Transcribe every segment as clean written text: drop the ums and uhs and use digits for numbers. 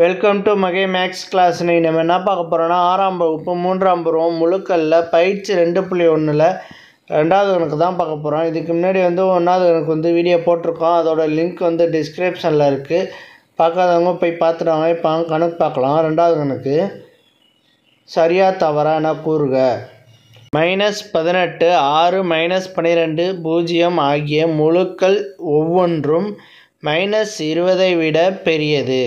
Welcome to மகே max class. நம்ம என்ன பார்க்க போகிறோன்னா 6ஆம் வகுப்பு 3ஆம் பருவம் முழுக்கல்ல பயிற்சி 2.1ல் 2வது கணக்கு தான் பார்க்க போகிறோம். இதுக்கு முன்னாடி 1வது கணக்கு வீடியோ போட்டிருக்கோம். அதோட லிங்க் டிஸ்கிரிப்ஷனில் இருக்குது. பார்க்காதவங்க போய் பார்த்துட்டாங்க. இப்போ கணக்கு பார்க்கலாம். 2வது கணக்கு சரியா தவறா என கூறுக. -18 6 -12 0 ஆகிய முழுக்கள் ஒவ்வொன்றும் -20 விட பெரியது.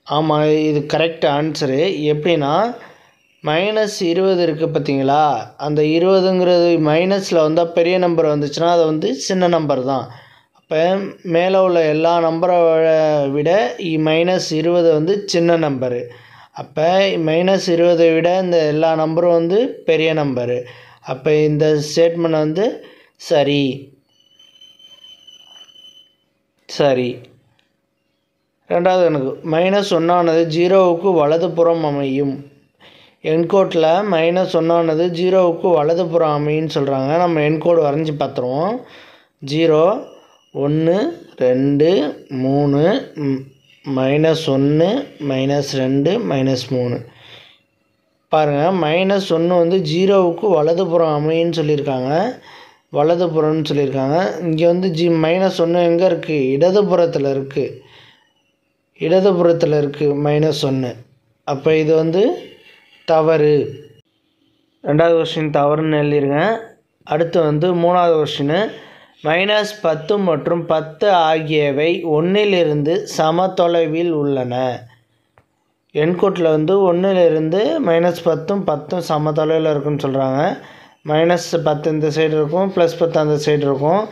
ஆமாம், இது கரெக்ட் ஆன்சரு. எப்படின்னா -20 இருக்குது பார்த்தீங்களா, அந்த 20ங்கிறது மைனஸில் வந்தால் பெரிய நம்பர் வந்துச்சுன்னா அது சின்ன நம்பர் தான். அப்போ மேலே உள்ள எல்லா நம்பரை விட -20 சின்ன நம்பரு. அப்போ -20 விட இந்த எல்லா நம்பரும் பெரிய நம்பரு. அப்போ இந்த ஸ்டேட்மெண்ட் சரி. சரி. 2வது கணக்கு -1 0க்கு வலதுபுறம் அமையும். என்கோட்டில் -1 0க்கு வலதுபுறம் அமையும்னு சொல்கிறாங்க. நம்ம என்கோடு வரைஞ்சி பார்த்துருவோம். 0 1 2 3 -1 -2 -3. பாருங்கள், -1 0க்கு வலதுபுறம் அமையும்னு சொல்லியிருக்காங்க. வலதுபுறம்னு சொல்லியிருக்காங்க. இங்கே -1 எங்கே இருக்குது? இடதுபுறத்தில் இருக்குது. இடதுபுறத்தில் இருக்குது -1. அப்போ இது தவறு. 2வது கொஸ்டின் தவறுன்னு எழுதிருங்க. அடுத்து 3வது கொஸ்டின் -10 மற்றும் 10 ஆகியவை 1லிருந்து சம தொலைவில் உள்ளன. என்கோட்டில் 1லிருந்து -10ம் 10ம் சம தொலைவில் இருக்குன்னு சொல்கிறாங்க. -10 இந்த சைடு இருக்கும், +10 அந்த சைடு இருக்கும்.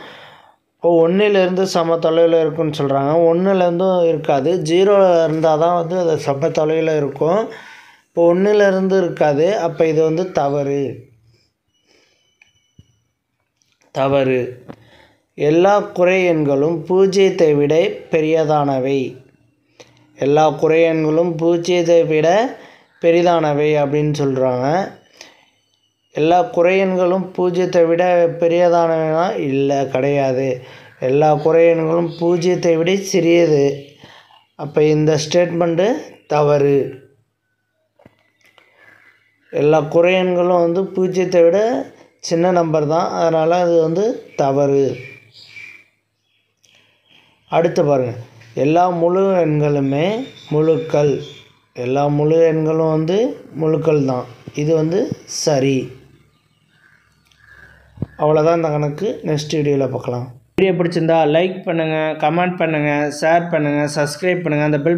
இப்போ 1லிருந்து சம தொலைவில் இருக்குன்னு சொல்கிறாங்க. 1லேருந்தும் இருக்காது, 0 இருந்தால் தான் அது சம தொலைவில் இருக்கும். இப்போ 1லேருந்து இருக்காது. அப்போ இது தவறு. தவறு. எல்லா குறை எண்களும் 0ஐ விட பெரியதானவை. எல்லா குறை எண்களும் 0ஐ விட பெரிதானவை அப்படின்னு சொல்கிறாங்க. எல்லா குறை எண்களும் 0ஐ விட பெரியதானவைனா இல்லை, கிடையாது. எல்லா குறை எண்களும் 0ஐ விட சிறியது. அப்போ இந்த ஸ்டேட்மெண்ட்டு தவறு. எல்லா குறை எண்களும் 0ஐ விட சின்ன நம்பர் தான், அதனால் அது தவறு. அடுத்து பாருங்கள், எல்லா முழு எண்களுமே முழுக்கள். எல்லா முழு எண்களும் முழுக்கள் தான். இது சரி. அவ்வளோதான் இந்த கணக்கு. நெக்ஸ்ட் வீடியோவில் பார்க்கலாம். வீடியோ பிடிச்சிருந்தா லைக் பண்ணுங்கள், கமெண்ட் பண்ணுங்கள், ஷேர் பண்ணுங்கள், சப்ஸ்கிரைப் பண்ணுங்கள். அந்த பெல்